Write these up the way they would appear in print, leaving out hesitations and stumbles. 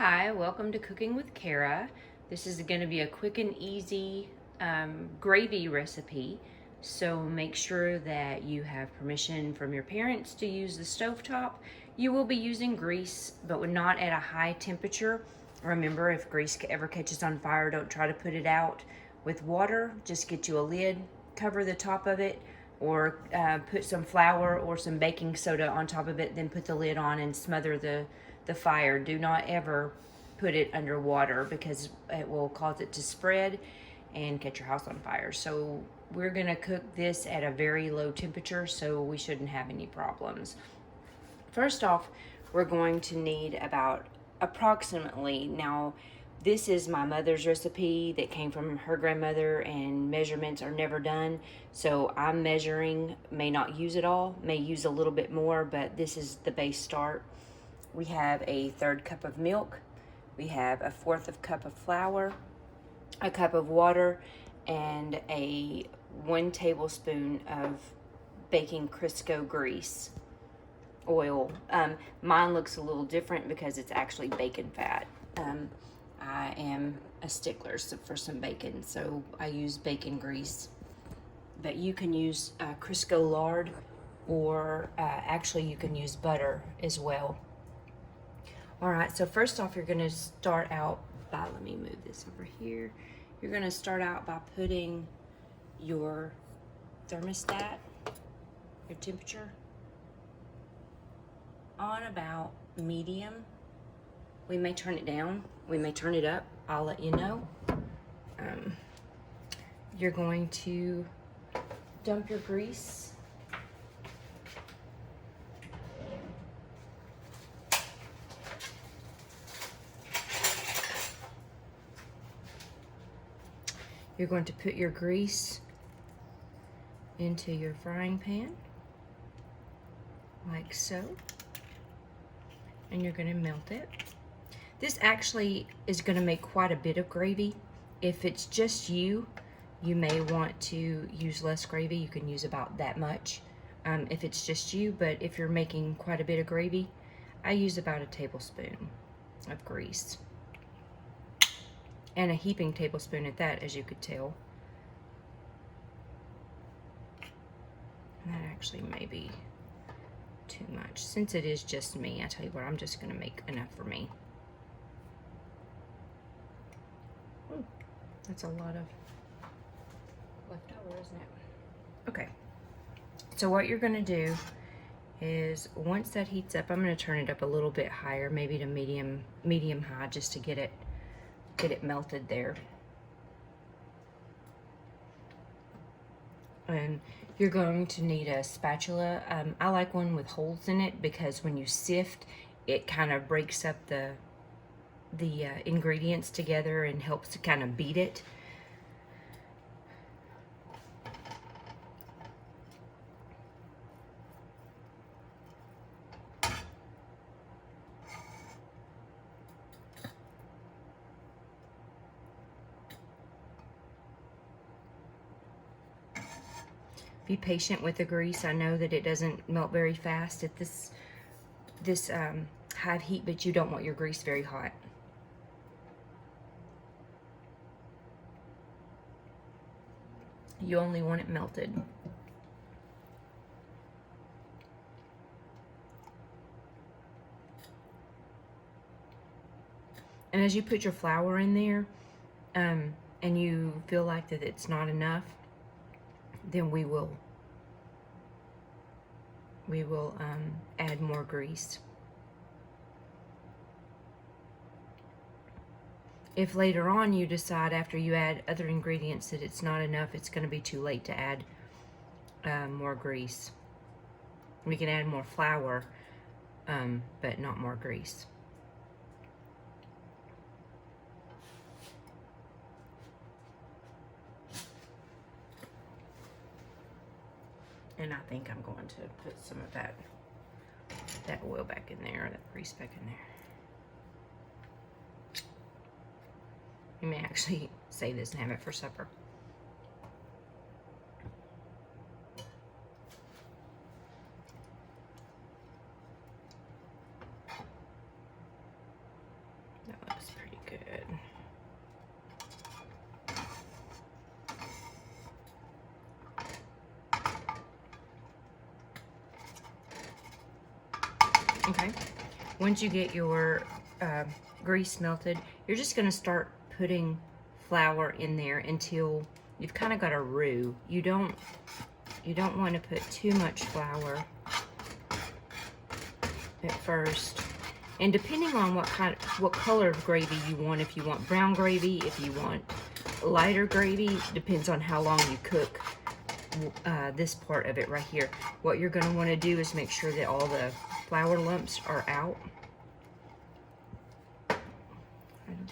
Hi, welcome to Cooking with Kara. This is going to be a quick and easy gravy recipe. So make sure that you have permission from your parents to use the stovetop. You will be using grease, but not at a high temperature. Remember, if grease ever catches on fire, don't try to put it out with water. Just get you a lid, cover the top of it, or put some flour or some baking soda on top of it, then put the lid on and smother the fire. Do not ever put it under water because it will cause it to spread and catch your house on fire. So we're gonna cook this at a very low temperature, so we shouldn't have any problems. First off, we're going to need about approximately, now this is my mother's recipe that came from her grandmother, and measurements are never done. So I'm measuring, may not use it all, may use a little bit more, but this is the base start. We have a 1/3 cup of milk. We have a 1/4 cup of flour, a cup of water, and a 1 tablespoon of baking Crisco grease oil. Mine looks a little different because it's actually bacon fat. I am a stickler for some bacon, so I use bacon grease. But you can use Crisco lard, or actually you can use butter as well. All right, so first off, you're gonna start out by, let me move this over here. You're gonna start out by putting your thermostat, your temperature, on about medium. We may turn it down, we may turn it up, I'll let you know. You're going to dump your grease. You're going to put your grease into your frying pan, like so, and you're going to melt it. This actually is going to make quite a bit of gravy. If it's just you, you may want to use less gravy. You can use about that much if it's just you, but if you're making quite a bit of gravy, I use about a tablespoon of grease. And a heaping tablespoon at that, as you could tell. And that actually may be too much. Since it is just me, I tell you what, I'm just gonna make enough for me. Ooh, that's a lot of leftover, isn't it? Okay, so what you're gonna do is, once that heats up, I'm gonna turn it up a little bit higher, maybe to medium high, just to get it melted there. And you're going to need a spatula. I like one with holes in it because when you sift, it kind of breaks up the ingredients together and helps to kind of beat it. Be patient with the grease. I know that it doesn't melt very fast at this high heat, but you don't want your grease very hot. You only want it melted. And as you put your flour in there, and you feel like that it's not enough, then we will add more grease. If later on you decide, after you add other ingredients, that it's not enough, it's going to be too late to add more grease. We can add more flour, but not more grease. And I think I'm going to put some of that oil back in there, that grease back in there. You may actually save this and have it for supper. That looks pretty good. Okay, once you get your grease melted, you're just gonna start putting flour in there until you've kind of got a roux. You don't want to put too much flour at first. And depending on what color of gravy you want, if you want brown gravy, if you want lighter gravy, depends on how long you cook this part of it right here. What you're going to want to do is make sure that all the flour lumps are out.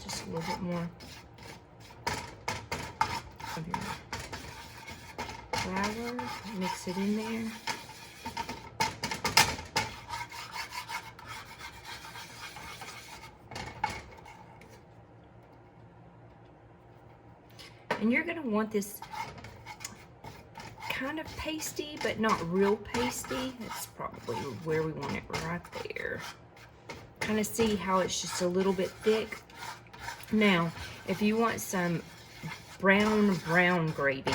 Just a little bit more of your flour, mix it in there. And you're going to want this kind of pasty, but not real pasty. That's probably where we want it, right there. Kind of see how it's just a little bit thick. Now, if you want some brown gravy,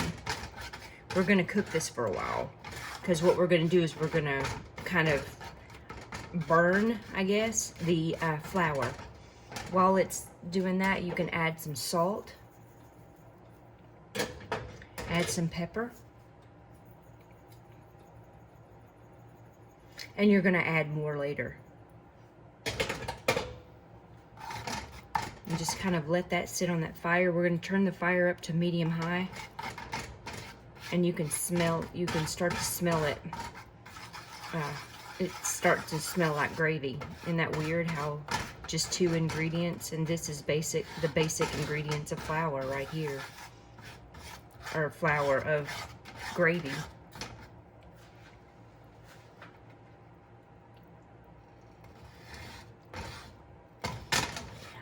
we're going to cook this for a while. Because what we're going to do is we're going to kind of burn, I guess, the flour. While it's doing that, you can add some salt. Add some pepper. And you're going to add more later. And just kind of let that sit on that fire. We're going to turn the fire up to medium high. And you can start to smell it. It starts to smell like gravy. Isn't that weird how just 2 ingredients, and this is the basic ingredients of flour right here. Or flour of gravy.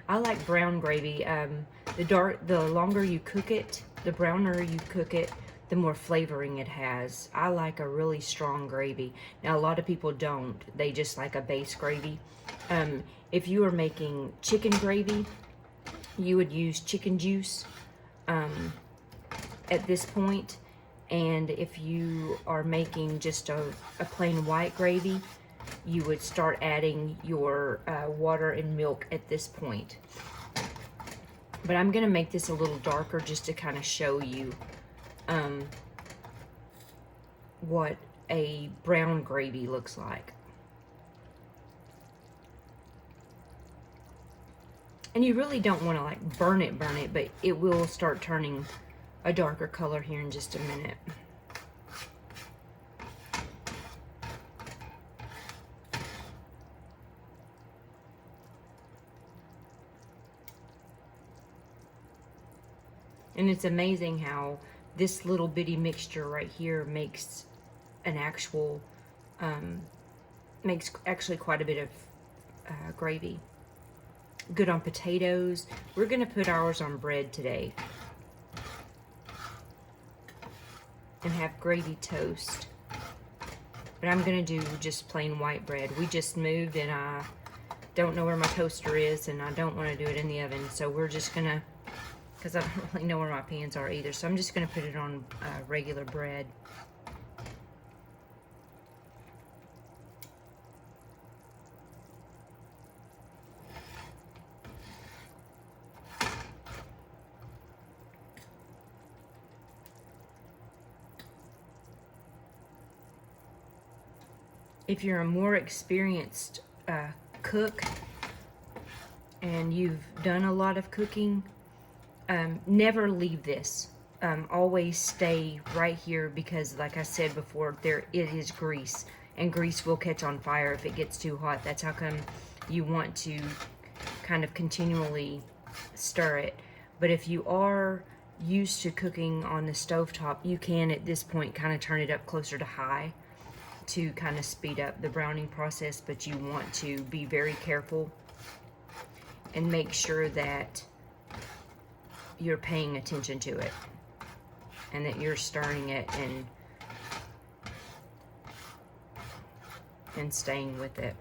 I like brown gravy. The longer you cook it, the browner you cook it, the more flavoring it has. I like a really strong gravy. Now, a lot of people don't. They just like a base gravy. If you are making chicken gravy, you would use chicken juice at this point. And if you are making just a plain white gravy, you would start adding your water and milk at this point. But I'm going to make this a little darker just to kind of show you what a brown gravy looks like. And you really don't want to like burn it, but it will start turning a darker color here in just a minute. And it's amazing how this little bitty mixture right here makes an actual, makes actually quite a bit of gravy. Good on potatoes. We're going to put ours on bread today. And have gravy toast. But I'm going to do just plain white bread. We just moved and I don't know where my toaster is and I don't want to do it in the oven. So we're just going to, because I don't really know where my pans are either. So I'm just going to put it on regular bread. If you're a more experienced cook and you've done a lot of cooking, never leave this. Always stay right here because, like I said before, it is grease, and grease will catch on fire if it gets too hot. That's how come you want to kind of continually stir it. But if you are used to cooking on the stovetop, you can at this point kind of turn it up closer to high to kind of speed up the browning process, but you want to be very careful and make sure that you're paying attention to it and that you're stirring it and staying with it.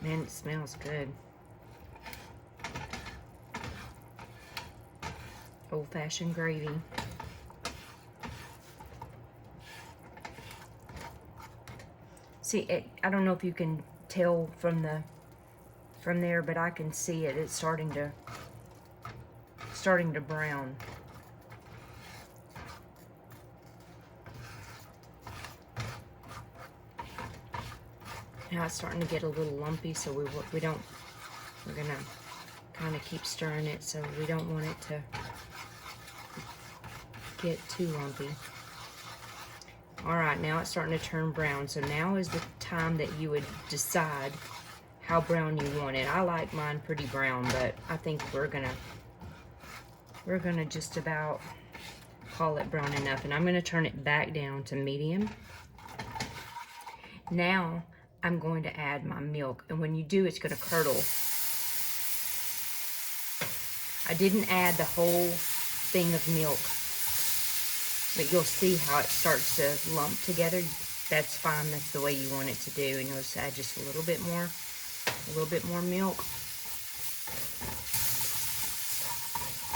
Man, it smells good. Old-fashioned gravy. See, I don't know if you can tell from there, but I can see it. It's starting to brown. Now it's starting to get a little lumpy, so we're gonna kind of keep stirring it, so we don't want it to get too lumpy. All right, now it's starting to turn brown, so now is the time that you would decide how brown you want it. I like mine pretty brown, but I think we're gonna just about call it brown enough, and I'm gonna turn it back down to medium. Now I'm going to add my milk, and when you do, it's gonna curdle. I didn't add the whole thing of milk, but you'll see how it starts to lump together. That's fine, that's the way you want it to do, and you'll just add just a little bit more milk.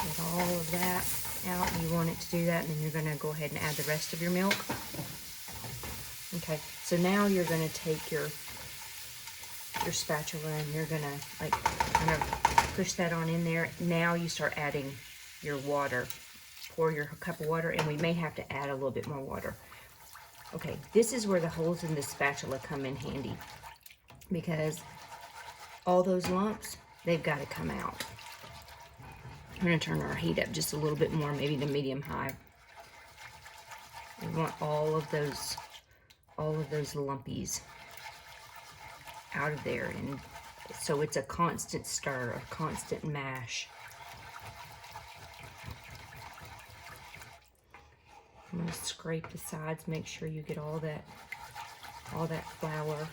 Get all of that out, you want it to do that, and then you're gonna go ahead and add the rest of your milk. Okay, so now you're gonna take your spatula and you're gonna like kind of push that on in there. Now you start adding your water. Pour your cup of water, and we may have to add a little bit more water. Okay, this is where the holes in the spatula come in handy, because all those lumps, they've got to come out. I'm gonna turn our heat up just a little bit more, maybe to medium high. We want all of those lumpies out of there, and so it's a constant stir, a constant mash. I'm gonna scrape the sides, make sure you get all that flour.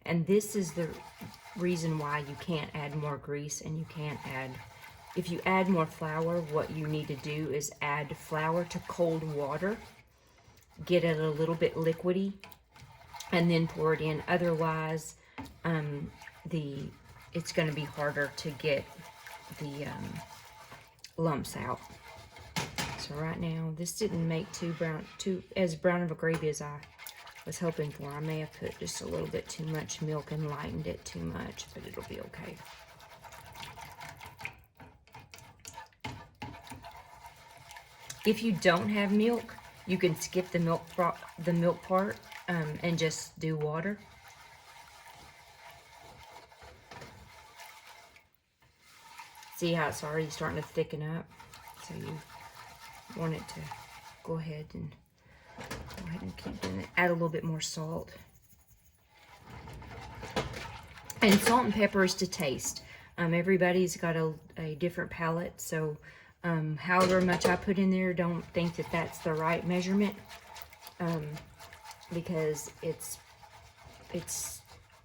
And this is the reason why you can't add more grease, and you can't add, if you add more flour, what you need to do is add flour to cold water, get it a little bit liquidy, and then pour it in. Otherwise, it's gonna be harder to get the lumps out. So right now, this didn't make as brown of a gravy as I was hoping for. I may have put just a little bit too much milk and lightened it too much, but it'll be okay. If you don't have milk, you can skip the milk part and just do water. See how it's already starting to thicken up? So you want it to go ahead and keep doing it. Add a little bit more salt. And salt and pepper is to taste. Everybody's got a different palate, so however much I put in there, don't think that that's the right measurement, because it's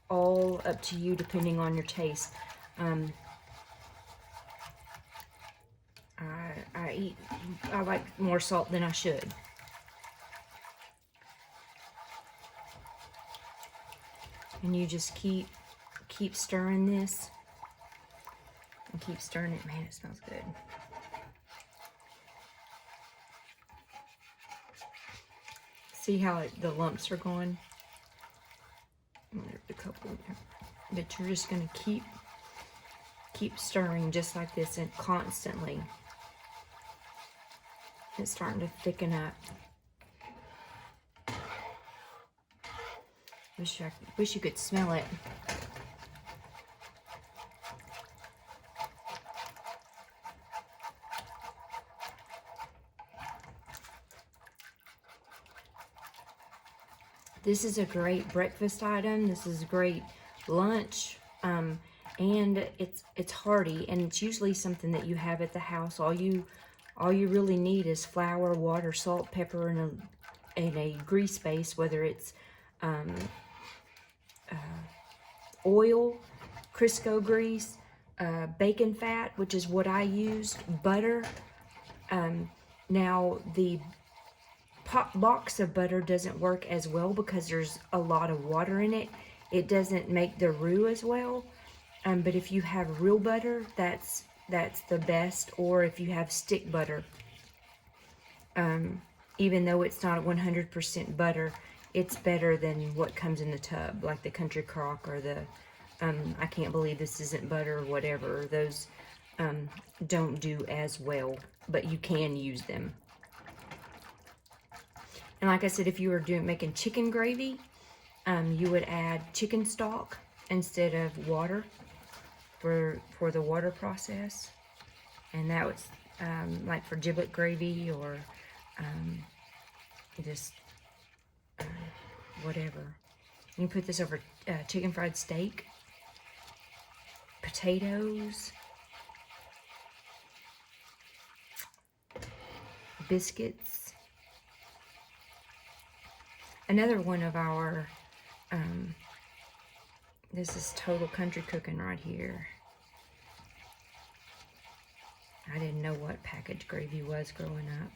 all up to you depending on your taste. I like more salt than I should. And you just keep stirring this and keep stirring it. Man, it smells good. See how the lumps are going? There's a couple there. But you're just gonna keep stirring just like this, and constantly. It's starting to thicken up. Wish you could smell it. This is a great breakfast item. This is a great lunch. And it's hearty, and it's usually something that you have at the house. All you really need is flour, water, salt, pepper, and a grease base, whether it's oil, Crisco grease, bacon fat, which is what I used, butter. Now the box of butter doesn't work as well because there's a lot of water in it, it doesn't make the roux as well. But if you have real butter, that's the best. Or if you have stick butter, even though it's not 100% butter, it's better than what comes in the tub, like the Country Crock or the I Can't Believe This Isn't Butter or whatever. Those don't do as well, but you can use them. And like I said, if you were making chicken gravy, you would add chicken stock instead of water for the water process. And that was like for giblet gravy or just whatever. You put this over chicken fried steak, potatoes, biscuits. Another one of our, this is total country cooking right here. I didn't know what packaged gravy was growing up.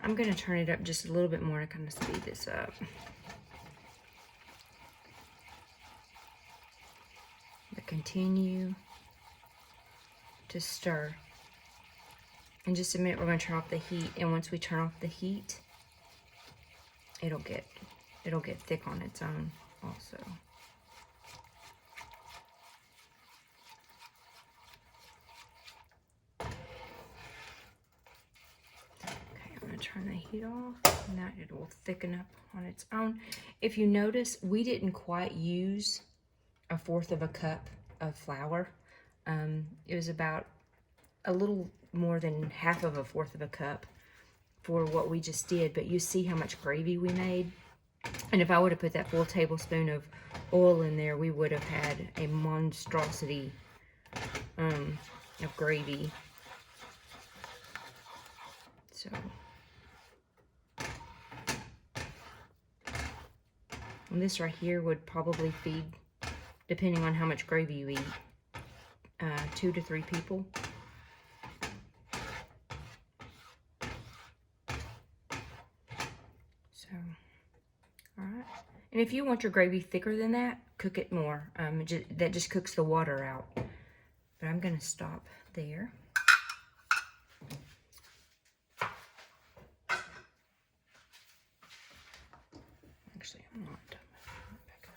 I'm going to turn it up just a little bit more to kind of speed this up. But continue to stir. In just a minute, we're going to turn off the heat, and once we turn off the heat, it'll get thick on its own also. Turn the heat off, and that it will thicken up on its own. If you notice, we didn't quite use 1/4 of a cup of flour. It was about a little more than 1/2 of a 1/4 of a cup for what we just did, but you see how much gravy we made. And if I would have put that full tablespoon of oil in there, we would have had a monstrosity of gravy. So and this right here would probably feed, depending on how much gravy you eat, 2 to 3 people. So, all right. And if you want your gravy thicker than that, cook it more. That just cooks the water out. But I'm going to stop there. Actually, I'm not done. Back up.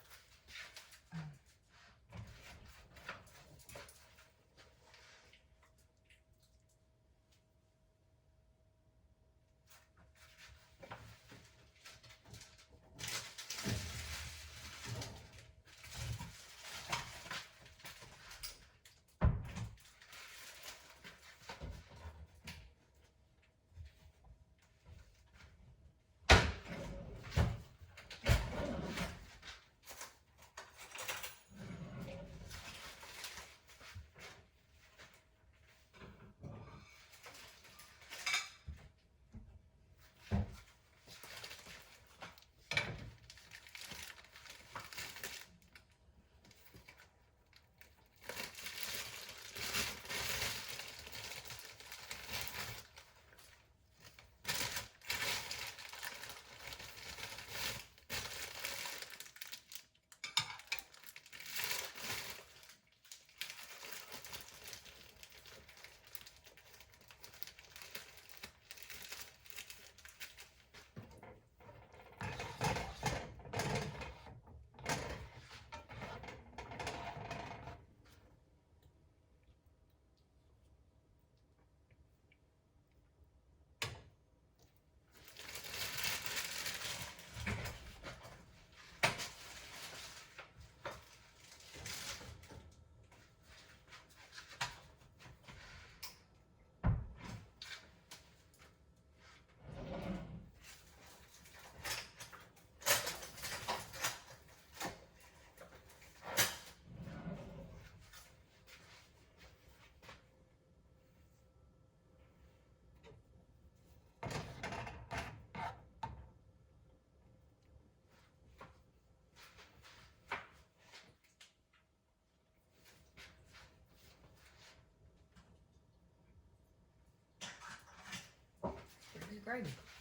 gravy.